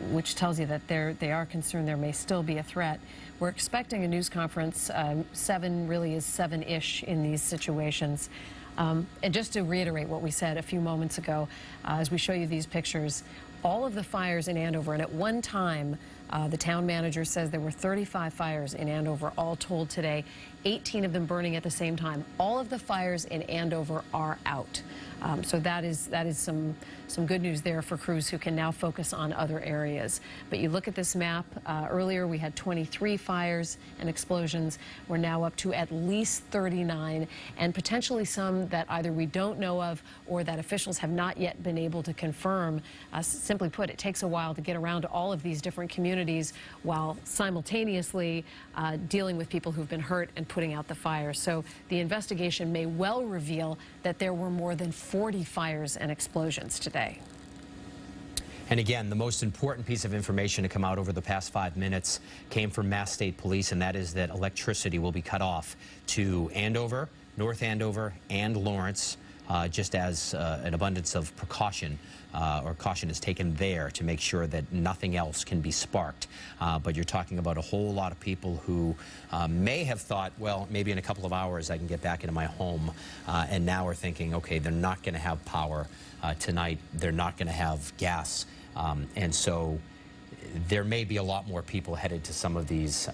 which tells you that they are concerned there may still be a threat. We're expecting a news conference. 7 really is 7-ish in these situations. And just to reiterate what we said a few moments ago, as we show you these pictures, all of the fires in Andover, and at one time, the town manager says there were 35 fires in Andover all told today, 18 of them burning at the same time. All of the fires in Andover are out. So that is some good news there for crews who can now focus on other areas. But you look at this map, earlier we had 23 fires and explosions. We're now up to at least 39, and potentially some that either we don't know of or that officials have not yet been able to confirm. Simply put, it takes a while to get around to all of these different communities while simultaneously dealing with people who've been hurt and putting out the fire. So the investigation may well reveal that there were more than 40 fires and explosions today. And again, the most important piece of information to come out over the past 5 minutes came from Mass State Police, and that is that electricity will be cut off to Andover, North Andover, and Lawrence, just as an abundance of precaution or caution is taken there to make sure that nothing else can be sparked. But you're talking about a whole lot of people who may have thought, well, maybe in a couple of hours I can get back into my home, and now are thinking, okay, they're not going to have power tonight, they're not going to have gas, and so there may be a lot more people headed to some of these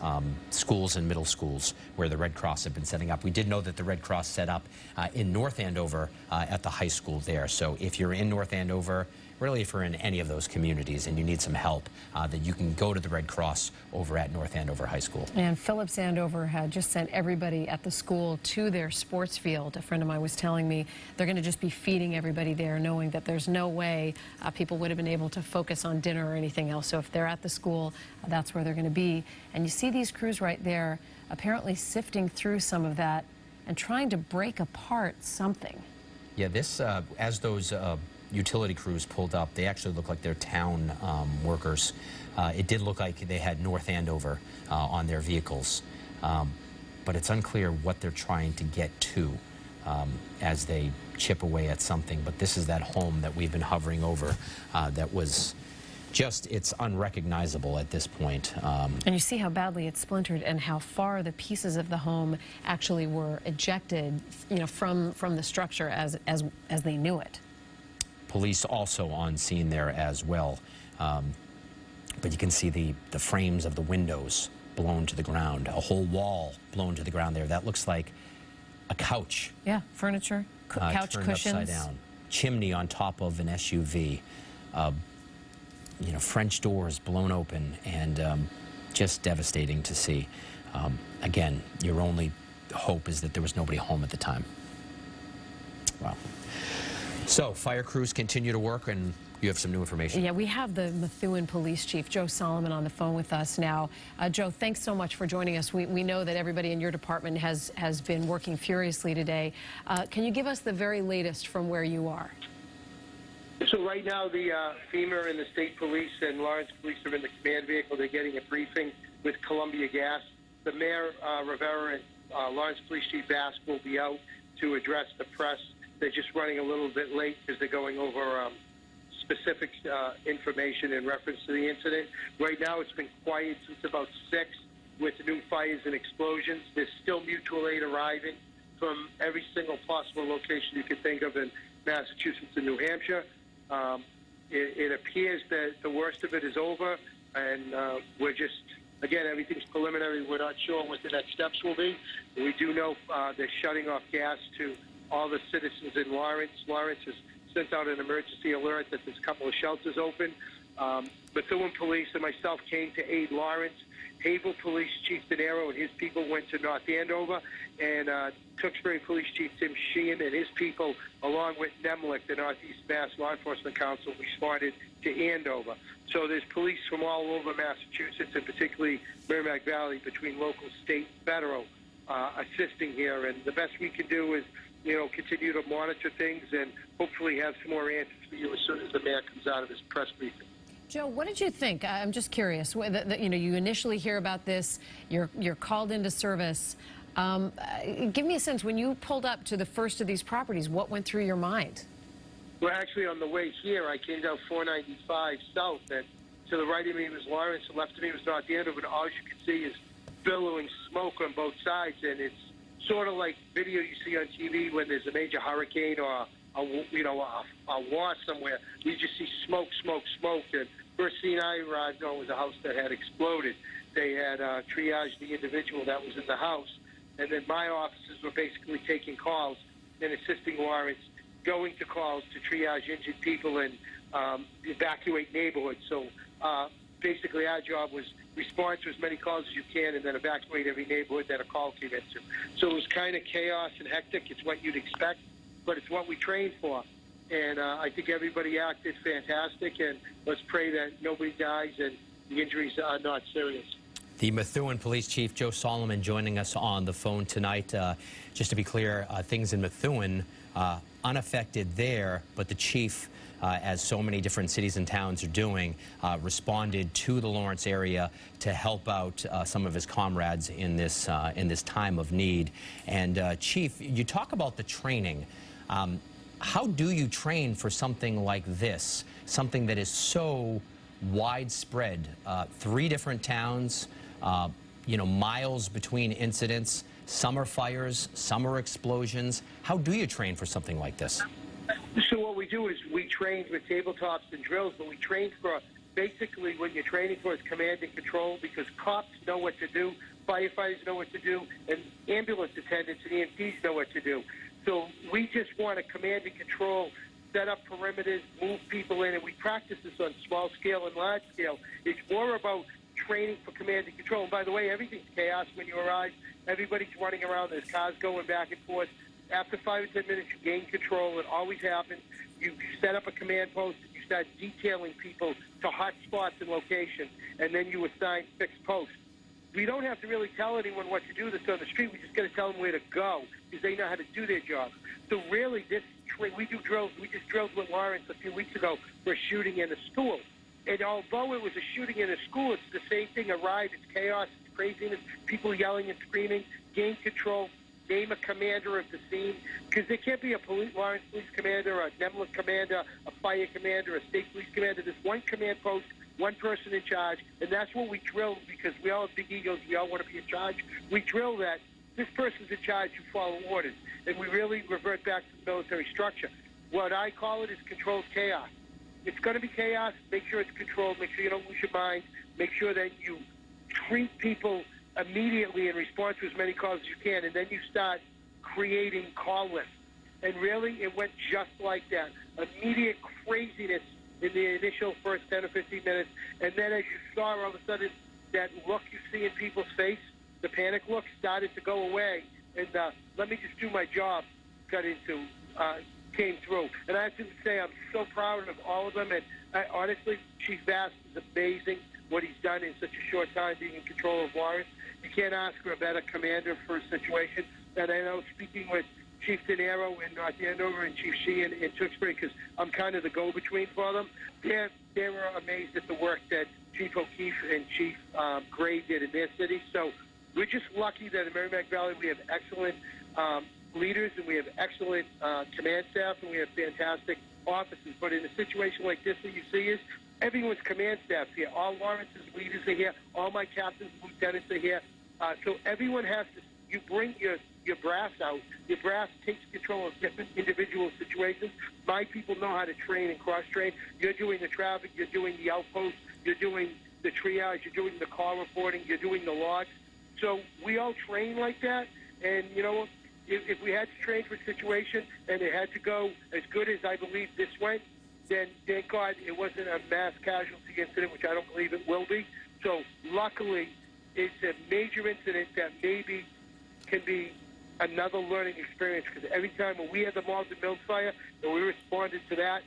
schools and middle schools where the Red Cross have been setting up. We did know that the Red Cross set up in North Andover at the high school there. So if you're in North Andover, really if you're in any of those communities and you need some help, then you can go to the Red Cross over at North Andover High School. And Phillips Andover had just sent everybody at the school to their sports field. A friend of mine was telling me they're going to just be feeding everybody there, knowing that there's no way people would have been able to focus on dinner or anything else. So if they're at the school, that's where they're going to be. And you see these crews right there apparently sifting through some of that and trying to break apart something. Yeah, this, as those utility crews pulled up, they actually look like they're town workers. It did look like they had North Andover on their vehicles, but it's unclear what they're trying to get to as they chip away at something. But this is that home that we've been hovering over that was just, it's unrecognizable at this point. And you see how badly it's splintered and how far the pieces of the home actually were ejected, you know, from the structure as they knew it. Police also on scene there as well. But you can see the frames of the windows blown to the ground, a whole wall blown to the ground there. That looks like a couch. Yeah, furniture, couch turned cushions. Upside down. Chimney on top of an SUV. You know, French doors blown open, and just devastating to see. Again, your only hope is that there was nobody home at the time. Wow. So, fire crews continue to work, and you have some new information. Yeah, we have the Methuen Police Chief, Joe Solomon, on the phone with us now. Joe, thanks so much for joining us. We know that everybody in your department has been working furiously today. Can you give us the very latest from where you are? So right now, the FEMA and the state police and Lawrence police are in the command vehicle. They're getting a briefing with Columbia Gas. The Mayor, Rivera, and Lawrence Police Chief Bass will be out to address the press. They're just running a little bit late because they're going over specific information in reference to the incident. Right now, it's been quiet since about 6 with new fires and explosions. There's still mutual aid arriving from every single possible location you can think of in Massachusetts and New Hampshire. It appears that the worst of it is over, and we're just, again, everything's preliminary. We're not sure what the next steps will be. We do know they're shutting off gas to all the citizens in Lawrence. Lawrence has sent out an emergency alert that there's a couple of shelters open. Methuen Police and myself came to aid Lawrence. Havel Police Chief De Niro and his people went to North Andover, and Tewksbury Police Chief Tim Sheehan and his people, along with NEMLIC, the Northeast Mass Law Enforcement Council, responded to Andover. So there's police from all over Massachusetts, and particularly Merrimack Valley, between local, state, federal, assisting here. And the best we can do is, you know, continue to monitor things and hopefully have some more answers for you as soon as the mayor comes out of his press briefing. Joe, what did you think? I'm just curious. You know, you initially hear about this, you're called into service. Give me a sense, when you pulled up to the first of these properties, what went through your mind? Well, actually, on the way here, I came down 495 south, and to the right of me was Lawrence, to the left of me was North Andover, and all you can see is billowing smoke on both sides, and it's sort of like video you see on TV when there's a major hurricane or a war somewhere. You just see smoke, smoke, smoke, and first scene I arrived on was a house that had exploded. They had triaged the individual that was in the house, and then my officers were basically taking calls and assisting Lawrence, going to calls to triage injured people and evacuate neighborhoods. So basically our job was respond to as many calls as you can and then evacuate every neighborhood that a call came into. So it was kind of chaos and hectic. It's what you'd expect, but it's what we trained for. And I think everybody acted fantastic, and let's pray that nobody dies and the injuries are not serious. The Methuen Police Chief Joe Solomon joining us on the phone tonight. Just to be clear, things in Methuen unaffected there, but the chief, as so many different cities and towns are doing, responded to the Lawrence area to help out some of his comrades in this time of need. And Chief, you talk about the training. How do you train for something like this, something that is so widespread? 3 different towns, you know, miles between incidents, summer fires, summer explosions. How do you train for something like this? So what we do is we train with tabletops and drills, but we train for basically what you're training for is command and control, because cops know what to do, firefighters know what to do, and ambulance attendants and EMTs know what to do. So we just want to command and control, set up perimeters, move people in, and we practice this on small scale and large scale. It's more about training for command and control. And by the way, everything's chaos when you arrive. Everybody's running around. There's cars going back and forth. After 5 or 10 minutes, you gain control. It always happens. You set up a command post, and you start detailing people to hot spots and locations, and then you assign fixed posts. We don't have to really tell anyone what to do that's on the street. We just got to tell them where to go, because they know how to do their job. So really, we do drills. We just drilled with Lawrence a few weeks ago for a shooting in a school. And although it was a shooting in a school, it's the same thing. A riot, it's chaos, it's craziness, people yelling and screaming, gain control, name a commander of the scene, because there can't be a Lawrence police commander, a Nemlik commander, a fire commander, a state police commander. There's one command post, one person in charge, and that's what we drill, because we all have big egos. We all want to be in charge. We drill that. This person's in charge, you follow orders. And we really revert back to the military structure. What I call it is controlled chaos. It's going to be chaos. Make sure it's controlled. Make sure you don't lose your mind. Make sure that you treat people immediately and respond to as many calls as you can, and then you start creating call lists. And really, it went just like that. Immediate craziness in the initial first 10 or 15 minutes, and then as you saw, all of a sudden, that look you see in people's face, the panic look, started to go away, and let me just do my job came through. And I have to say, I'm so proud of all of them, and honestly, Chief Bass is amazing what he's done in such a short time being in control of Lawrence. You can't ask for a better commander for a situation. And I know, speaking with Chief De Niro in North Andover and Chief Sheehan in Tewksbury, because I'm kind of the go-between for them, they were amazed at the work that Chief O'Keefe and Chief Gray did in their city. So we're just lucky that in Merrimack Valley we have excellent leaders, and we have excellent command staff, and we have fantastic officers. But in a situation like this that you see is, everyone's command staff's here. All Lawrence's leaders are here. All my captains and lieutenants are here. So everyone has to, you bring your brass out. Your brass takes control of different individual situations. My people know how to train and cross-train. You're doing the traffic. You're doing the outposts. You're doing the triage. You're doing the call reporting. You're doing the logs. So we all train like that. And, you know, if we had to train for a situation and it had to go as good as I believe this went, then thank God it wasn't a mass casualty incident, which I don't believe it will be. So luckily, it's a major incident that maybe can be another learning experience, because every time when we had the Malden Mills fire and we responded to that,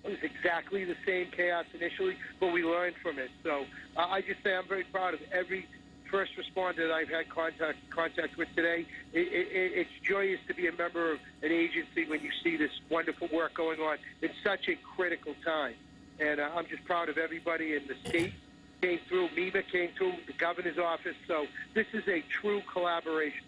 it was exactly the same chaos initially, but we learned from it. So I just say I'm very proud of every first responder that I've had contact with today. It's joyous to be a member of an agency when you see this wonderful work going on in such a critical time. And I'm just proud of everybody in the state came through. MEMA came through, the governor's office. So this is a true collaboration.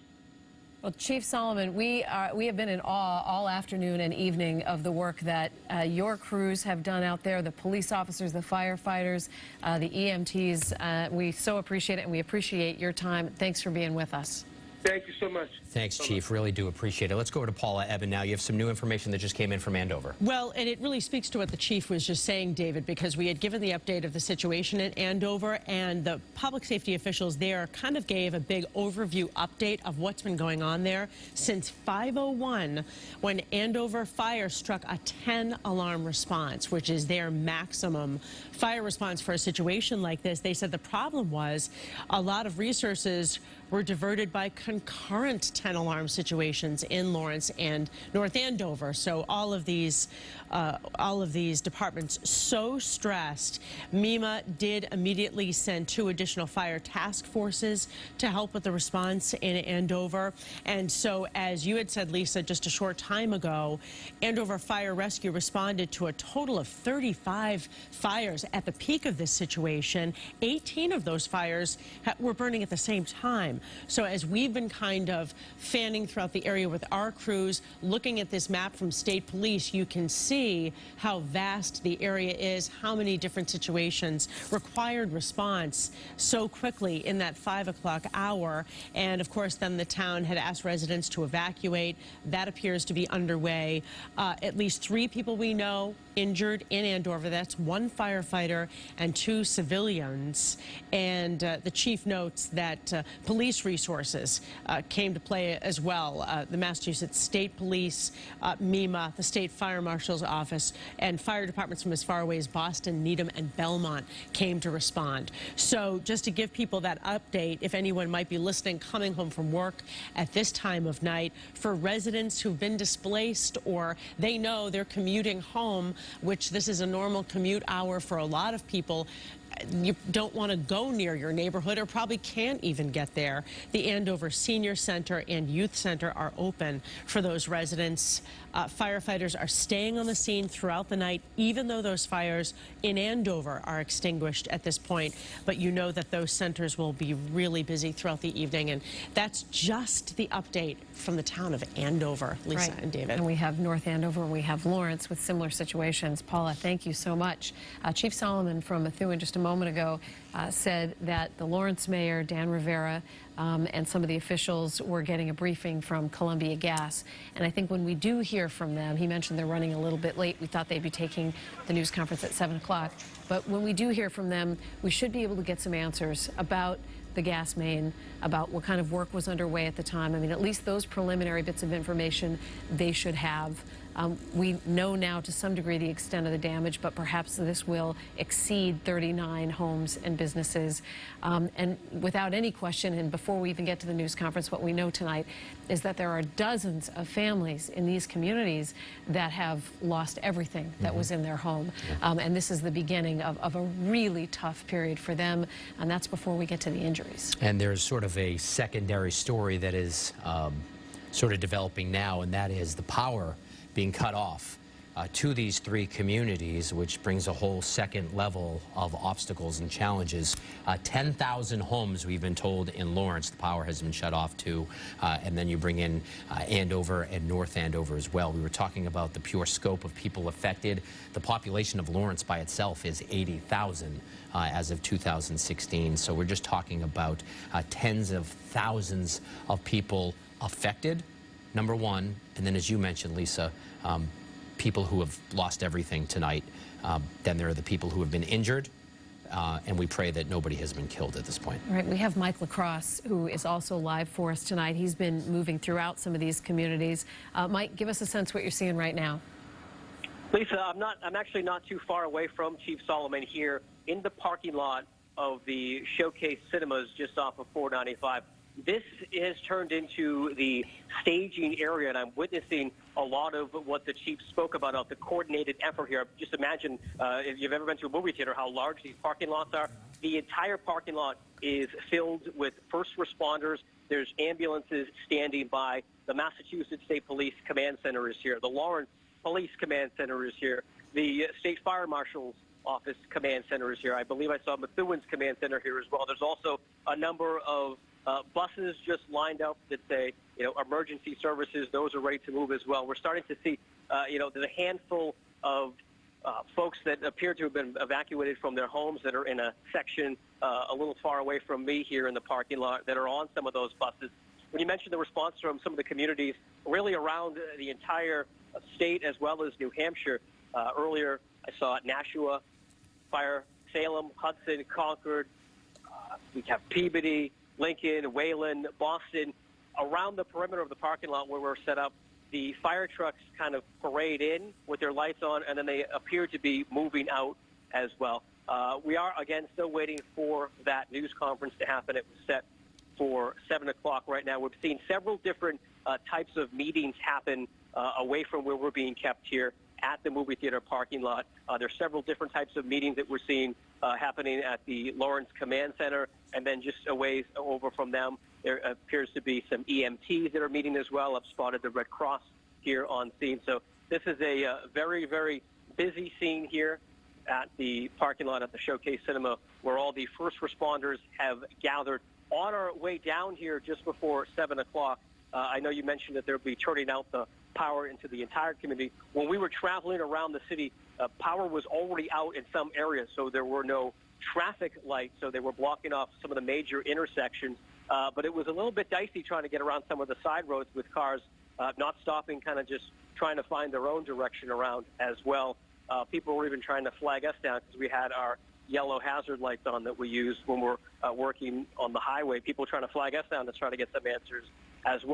Well, Chief Solomon, we have been in awe all afternoon and evening of the work that your crews have done out there, the police officers, the firefighters, the EMTs. We so appreciate it, and we appreciate your time. Thanks for being with us. Thank you so much. Thanks, Chief. Really do appreciate it. Let's go over to Paula Eben now. You have some new information that just came in from Andover. Well, and it really speaks to what the Chief was just saying, David, because we had given the update of the situation in Andover, and the public safety officials there kind of gave a big overview update of what's been going on there since 5:01, when Andover Fire struck a 10-alarm response, which is their maximum fire response for a situation like this. They said the problem was a lot of resources were diverted by concurrent 10-alarm situations in Lawrence and North Andover. So all of these departments so stressed. MEMA did immediately send 2 additional fire task forces to help with the response in Andover. And so, as you had said, Lisa, just a short time ago, Andover Fire Rescue responded to a total of 35 fires at the peak of this situation. 18 of those fires were burning at the same time. So as we've been kind of fanning throughout the area with our crews, looking at this map from State Police, you can see how vast the area is, how many different situations required response so quickly in that 5 o'clock hour. And of course, then the town had asked residents to evacuate. That appears to be underway. At least 3 people we know injured in Andover. That's 1 firefighter and 2 civilians. And the chief notes that police resources came to play as well. The Massachusetts State Police, MEMA, the State Fire Marshal's Office, and fire departments from as far away as Boston, Needham, and Belmont came to respond. So just to give people that update, if anyone might be listening, coming home from work at this time of night, for residents who've been displaced or they know they're commuting home, which this is a normal commute hour for a lot of people, you don't want to go near your neighborhood or probably can't even get there. The Andover Senior Center and Youth Center are open for those residents. Firefighters are staying on the scene throughout the night, even though those fires in Andover are extinguished at this point. But you know that those centers will be really busy throughout the evening. And that's just the update from the town of Andover, Lisa and David. And we have North Andover and we have Lawrence with similar situations. Paula, thank you so much. Chief Solomon from Methuen just a moment ago said that the Lawrence mayor, Dan Rivera, and some of the officials were getting a briefing from Columbia Gas. And I think when we do hear from them, he mentioned they're running a little bit late. We thought they'd be taking the news conference at 7 o'clock. But when we do hear from them, we should be able to get some answers about the gas main, about what kind of work was underway at the time. I mean, at least those preliminary bits of information they should have. We know now to some degree the extent of the damage, but perhaps this will exceed 39 homes and businesses. And without any question, and before we even get to the news conference, what we know tonight is that there are dozens of families in these communities that have lost everything that was in their home. And this is the beginning of a really tough period for them, and that's before we get to the injuries. And there's sort of a secondary story that is sort of developing now, and that is the power being cut off to these 3 communities, which brings a whole second level of obstacles and challenges. 10,000 homes, we've been told, in Lawrence, the power has been shut off to, and then you bring in Andover and North Andover as well. We were talking about the pure scope of people affected. The population of Lawrence by itself is 80,000 as of 2016, so we're just talking about tens of thousands of people affected, number one, and then as you mentioned, Lisa, people who have lost everything tonight. Then there are the people who have been injured, and we pray that nobody has been killed at this point. All right, we have Mike LaCrosse, who is also live for us tonight. He's been moving throughout some of these communities. Mike, give us a sense what you're seeing right now. Lisa, I'm actually not too far away from Chief Solomon here in the parking lot of the Showcase Cinemas just off of 495. This has turned into the staging area, and I'm witnessing a lot of what the chief spoke about, the coordinated effort here. Just imagine if you've ever been to a movie theater, how large these parking lots are. The entire parking lot is filled with first responders. There's ambulances standing by. The Massachusetts State Police Command Center is here. The Lawrence Police Command Center is here. the State Fire Marshal's Office Command Center is here. I believe I saw Methuen's Command Center here as well. There's also a number of buses just lined up that say, emergency services. Those are ready to move as well. We're starting to see, there's a handful of folks that appear to have been evacuated from their homes that are in a section a little far away from me here in the parking lot that are on some of those buses. When you mentioned the response from some of the communities really around the entire state as well as New Hampshire, earlier I saw Nashua, Fire, Salem, Hudson, Concord, we have Peabody, Lincoln, Wayland, Boston. Around the perimeter of the parking lot where we're set up, the fire trucks kind of parade in with their lights on, and then they appear to be moving out as well. We are, again, still waiting for that news conference to happen. It was set for 7 o'clock right now. We've seen several different types of meetings happen away from where we're being kept here at the movie theater parking lot. There's several different types of meetings that we're seeing happening at the Lawrence Command Center, and then just a ways over from them, there appears to be some EMTs that are meeting as well. I've spotted the Red Cross here on scene. So this is a very, very busy scene here at the parking lot at the Showcase Cinema, where all the first responders have gathered. On our way down here just before 7 o'clock, I know you mentioned that they'll be turning out the power into the entire community. When we were traveling around the city, power was already out in some areas, so there were no traffic lights, so they were blocking off some of the major intersections. But it was a little bit dicey trying to get around some of the side roads with cars not stopping, kind of just trying to find their own direction around as well. People were even trying to flag us down because we had our yellow hazard lights on that we use when we're working on the highway. People trying to flag us down to try to get some answers as well.